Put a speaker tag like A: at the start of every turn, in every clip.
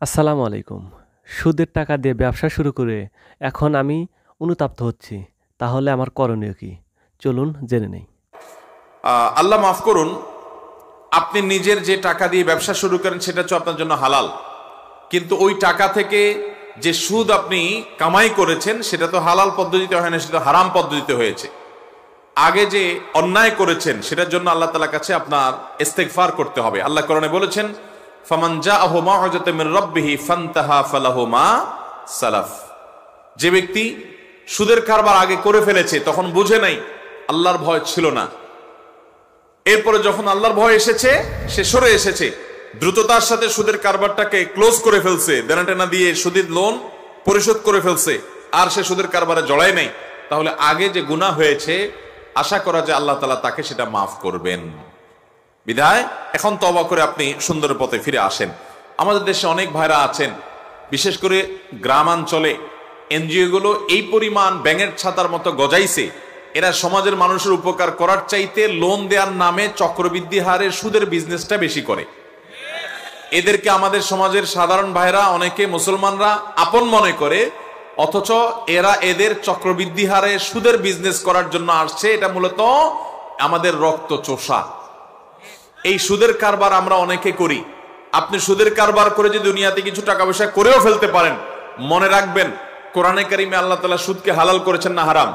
A: আসসালামু আলাইকুম। সুদের টাকা দিয়ে ব্যবসা শুরু করে এখন আমি অনুতপ্ত হচ্ছি। তাহলে আমার করণীয় কি? চলুন জেনে নেই।
B: আল্লাহ মাফ করুন, আপনি নিজের যে টাকা দিয়ে ব্যবসা শুরু করেন সেটা হচ্ছে আপনার জন্য হালাল, কিন্তু ওই টাকা থেকে যে সুদ আপনি কামাই করেছেন সেটা তো হালাল পদ্ধতিতে হয় না, সেটা হারাম পদ্ধতিতে হয়েছে। আগে যে অন্যায় করেছেন সেটার জন্য আল্লাহ তাআলার কাছে আপনার ইস্তেগফার করতে হবে। আল্লাহ কোরআনে বলেছেন, ফামান জাআহু মাউযাতুম মির রাব্বিহি ফান্তাহা ফালাহু মা সালাফ। যে ব্যক্তি সুদের কারবার আগে করে ফেলেছে, তখন বুঝে নাই, আল্লাহর ভয় ছিল না, এরপরে যখন আল্লাহর ভয় এসেছে সে সরে এসেছে, দ্রুততার সাথে সুদের কারবারটাকে ক্লোজ করে ফেলছে, দেনা টেনা দিয়ে সুদের লোন পরিশোধ করে ফেলছে, আর সে সুদের কারবারে জড়ায় নাই, তাহলে আগে যে গুনাহ হয়েছে আশা করা যায় আল্লাহ তাআলা তাকে সেটা মাফ করবেন। বিধায় এখন তওবা করে আপনি সুন্দর পথে ফিরে আসেন। আমাদের দেশে অনেক ভাইরা আছেন, বিশেষ করে গ্রামাঞ্চলে এনজিও গুলো এই পরিমাণ ব্যাঙের ছাতার মতো গজাইছে, এরা সমাজের মানুষের উপকার করার চাইতে লোন দেওয়ার নামে চক্রবৃদ্ধি হারে সুদের বিজনেসটা বেশি করে। এদেরকে আমাদের সমাজের সাধারণ ভাইরা, অনেকে মুসলমানরা আপন মনে করে, অথচ এরা এদের চক্রবৃদ্ধি হারে সুদের বিজনেস করার জন্য আসছে। এটা মূলত আমাদের রক্ত চোষা। এই সুদের কারবার আমরা অনেকে করি। আপনি সুদের কারবার করে যে দুনিয়াতে কিছু টাকা পয়সা করেও ফেলতে পারেন, মনে রাখবেন কোরআনে কারিমে আল্লাহ তাআলা সুদকে হালাল করেছেন না হারাম?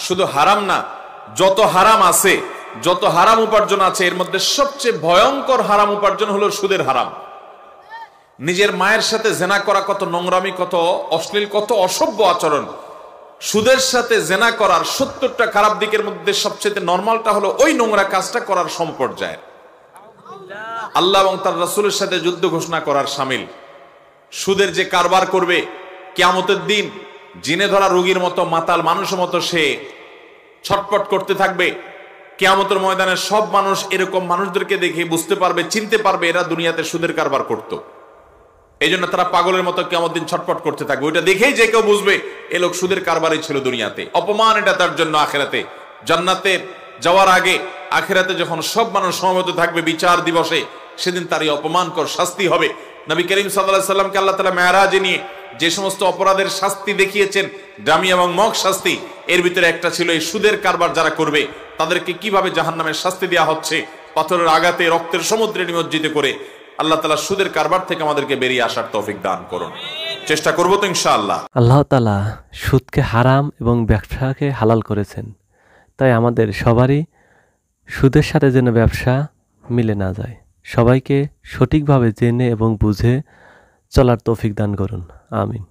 B: শুধু হারাম না, যত হারাম আছে, যত হারাম উপার্জন আছে, এর মধ্যে সবচেয়ে ভয়ঙ্কর হারাম উপার্জন হলো সুদের হারাম। নিজের মায়ের সাথে জেনা করা কত নোংরামি, কত অশ্লীল, কত অসভ্য আচরণ। সুদের সাথে জেনা করার ৭০টা খারাপ দিকের মধ্যে সবচেয়ে নরমালটা হলো ওই নোংরা কাজটা করার সমপর্যায়ের। আল্লাহ এবং তার রাসূলের সাথে যুদ্ধ ঘোষণা করার শামিল। সুদের যে কারবার করবে, কিয়ামতের দিন জিনে ধরা রোগীর মতো, মাতাল মানুষের মতো সে ছটপট করতে থাকবে। কিয়ামতের ময়দানে সব মানুষ এরকম মানুষদেরকে দেখে বুঝতে পারবে, চিনতে পারবে এরা দুনিয়াতে সুদের কারবার করত। এই জন্য তারা পাগলের মতো কিয়ামত দিন ছটপট করতে থাকবে। ওইটা দেখেই যে কেউ বুঝবে এ লোক সুদের কারবারই ছিল দুনিয়াতে। অপমান এটা তার জন্য আখিরাতে। জান্নাতে যাওয়ার আগে আখিরাতে যখন সব মানুষ সমবেত থাকবে বিচার দিবসে, সেদিন তারই অপমানকর শাস্তি হবে। নবী করিম সাল্লাল্লাহু আলাইহি সাল্লামকে আল্লাহ তাআলা মেরাজে নিয়ে যে সমস্ত অপরাধের শাস্তি দেখিয়েছেন, দামি এবং মগ শাস্তি, এর ভিতরে একটা ছিল এই সুদের কারবার যারা করবে তাদেরকে কিভাবে জাহান্নামের শাস্তি দেওয়া হচ্ছে, পাথরের আঘাতে, রক্তের সমুদ্রে নিমজ্জিত করে। আল্লাহ তাআলা সুদের কারবার থেকে আমাদেরকে বেরিয়ে আসার তৌফিক দান করুন। চেষ্টা করবো তো ইনশাআল্লাহ।
A: আল্লাহ তাআলা সুদকে হারাম এবং ব্যবসাকে হালাল করেছেন। তাই আমাদের সবারই সুদের সাথে যেন ব্যবসা মিলে না যায়। সবাইকে সঠিকভাবে জেনে এবং বুঝে চলার তৌফিক দান করুন। আমিন।